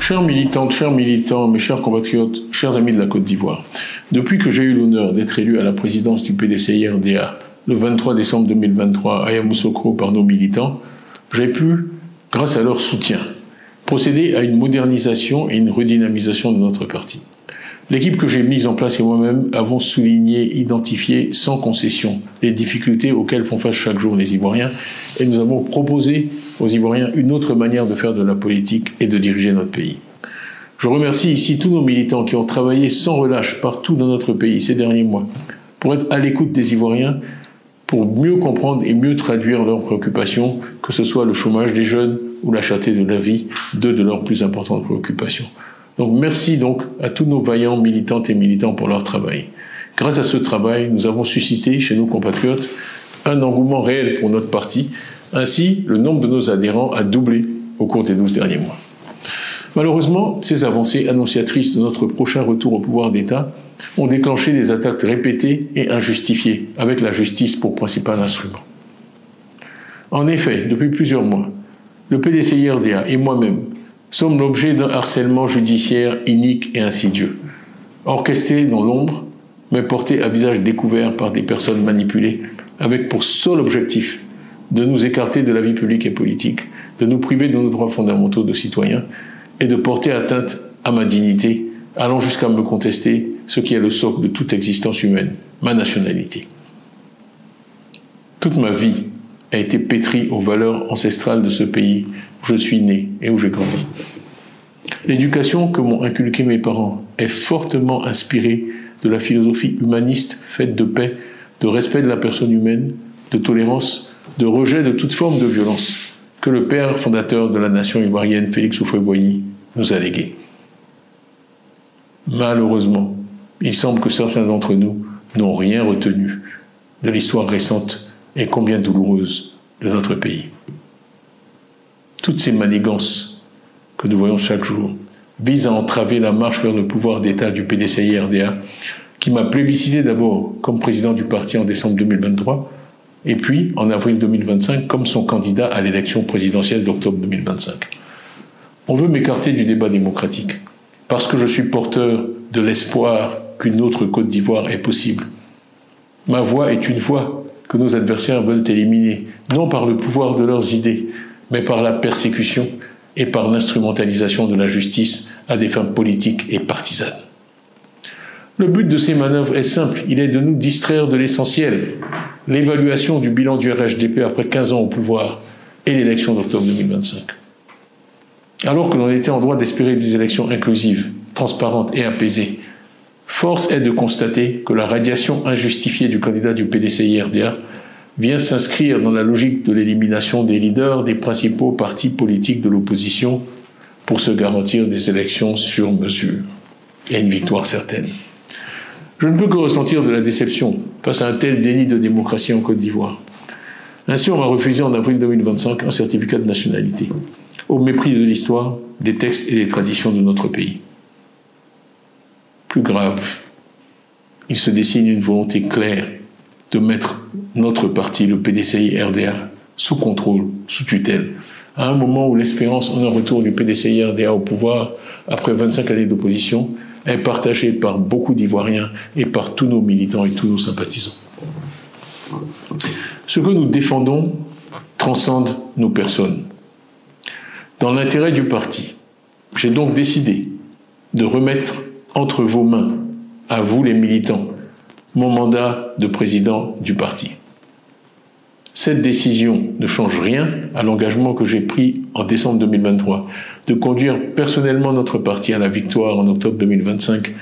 Chères militantes, chers militants, mes chers compatriotes, chers amis de la Côte d'Ivoire, depuis que j'ai eu l'honneur d'être élu à la présidence du PDCI-RDA le 23 décembre 2023 à Yamoussoukro par nos militants, j'ai pu, grâce à leur soutien, procéder à une modernisation et une redynamisation de notre parti. L'équipe que j'ai mise en place et moi-même avons souligné, identifié sans concession les difficultés auxquelles font face chaque jour les Ivoiriens et nous avons proposé aux Ivoiriens une autre manière de faire de la politique et de diriger notre pays. Je remercie ici tous nos militants qui ont travaillé sans relâche partout dans notre pays ces derniers mois pour être à l'écoute des Ivoiriens, pour mieux comprendre et mieux traduire leurs préoccupations, que ce soit le chômage des jeunes ou la cherté de la vie, deux de leurs plus importantes préoccupations. Donc merci donc à tous nos vaillants militantes et militants pour leur travail. Grâce à ce travail, nous avons suscité chez nos compatriotes un engouement réel pour notre parti. Ainsi, le nombre de nos adhérents a doublé au cours des 12 derniers mois. Malheureusement, ces avancées annonciatrices de notre prochain retour au pouvoir d'État ont déclenché des attaques répétées et injustifiées, avec la justice pour principal instrument. En effet, depuis plusieurs mois, le PDCI-RDA et moi-même sommes l'objet d'un harcèlement judiciaire inique et insidieux, orchestré dans l'ombre, mais porté à visage découvert par des personnes manipulées, avec pour seul objectif de nous écarter de la vie publique et politique, de nous priver de nos droits fondamentaux de citoyens et de porter atteinte à ma dignité, allant jusqu'à me contester ce qui est le socle de toute existence humaine, ma nationalité. Toute ma vie a été pétrie aux valeurs ancestrales de ce pays où je suis né et où j'ai grandi. L'éducation que m'ont inculquée mes parents est fortement inspirée de la philosophie humaniste faite de paix, de respect de la personne humaine, de tolérance, de rejet de toute forme de violence que le père fondateur de la nation ivoirienne, Félix Houphouët-Boigny, nous a légué. Malheureusement, il semble que certains d'entre nous n'ont rien retenu de l'histoire récente et combien douloureuse de notre pays. Toutes ces manigances que nous voyons chaque jour visent à entraver la marche vers le pouvoir d'État du PDCI-RDA, qui m'a plébiscité d'abord comme président du parti en décembre 2023, et puis en avril 2025 comme son candidat à l'élection présidentielle d'octobre 2025. On veut m'écarter du débat démocratique, parce que je suis porteur de l'espoir qu'une autre Côte d'Ivoire est possible. Ma voix est une voix que nos adversaires veulent éliminer, non par le pouvoir de leurs idées, mais par la persécution et par l'instrumentalisation de la justice à des fins politiques et partisanes. Le but de ces manœuvres est simple, il est de nous distraire de l'essentiel, l'évaluation du bilan du RHDP après 15 ans au pouvoir et l'élection d'octobre 2025. Alors que l'on était en droit d'espérer des élections inclusives, transparentes et apaisées, force est de constater que la radiation injustifiée du candidat du PDCI-RDA vient s'inscrire dans la logique de l'élimination des leaders des principaux partis politiques de l'opposition pour se garantir des élections sur mesure et une victoire certaine. Je ne peux que ressentir de la déception face à un tel déni de démocratie en Côte d'Ivoire. Ainsi, on m'a refusé en avril 2025 un certificat de nationalité, au mépris de l'histoire, des textes et des traditions de notre pays. Plus grave, il se dessine une volonté claire de mettre notre parti, le PDCI-RDA, sous contrôle, sous tutelle, à un moment où l'espérance en un retour du PDCI-RDA au pouvoir, après 25 années d'opposition, est partagée par beaucoup d'Ivoiriens et par tous nos militants et tous nos sympathisants. Ce que nous défendons transcende nos personnes. Dans l'intérêt du parti, j'ai donc décidé de remettre entre vos mains, à vous les militants, mon mandat de président du parti. Cette décision ne change rien à l'engagement que j'ai pris en décembre 2023 de conduire personnellement notre parti à la victoire en octobre 2025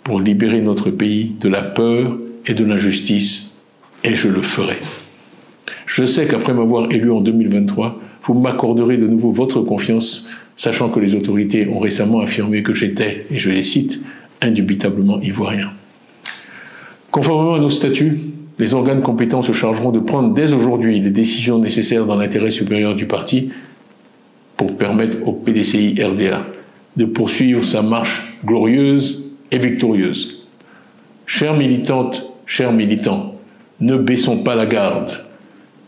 pour libérer notre pays de la peur et de l'injustice, et je le ferai. Je sais qu'après m'avoir élu en 2023, vous m'accorderez de nouveau votre confiance, sachant que les autorités ont récemment affirmé que j'étais, et je les cite, indubitablement ivoirien. Conformément à nos statuts, les organes compétents se chargeront de prendre dès aujourd'hui les décisions nécessaires dans l'intérêt supérieur du parti pour permettre au PDCI-RDA de poursuivre sa marche glorieuse et victorieuse. Chères militantes, chers militants, ne baissons pas la garde,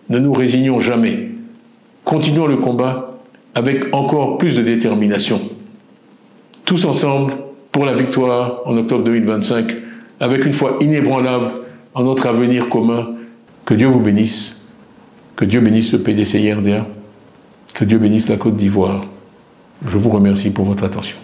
ne nous résignons jamais, continuons le combat avec encore plus de détermination. tous ensemble pour la victoire en octobre 2025, avec une foi inébranlable en notre avenir commun. Que Dieu vous bénisse, que Dieu bénisse le PDCI RDA, que Dieu bénisse la Côte d'Ivoire. Je vous remercie pour votre attention.